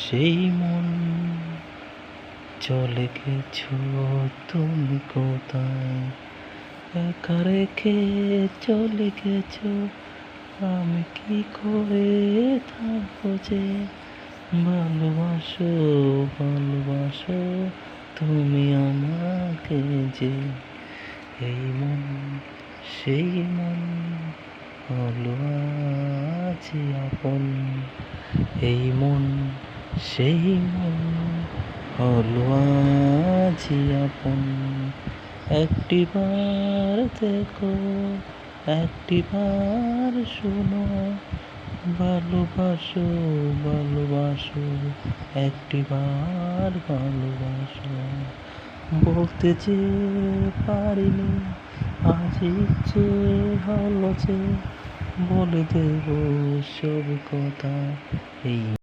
সেই মন চলে গেছো তুমি কোথায়, একা রেখে চলে গেছো, আমি কি করে থাকবো যে। ভালোবাসো ভালোবাসো তুমি আমাকে যে, এই মন সেই মন হলো আজ আপন, এই মন সেই মন হলো আজ আপন। একটিবার দেখো একটিবার শোনো, ভালোবাসো ভালোবাসো একটিবার ভালোবাসো। বলতে যে পারিনি আজ ইচ্ছে হলো যে, বলে দেব সব কথা এই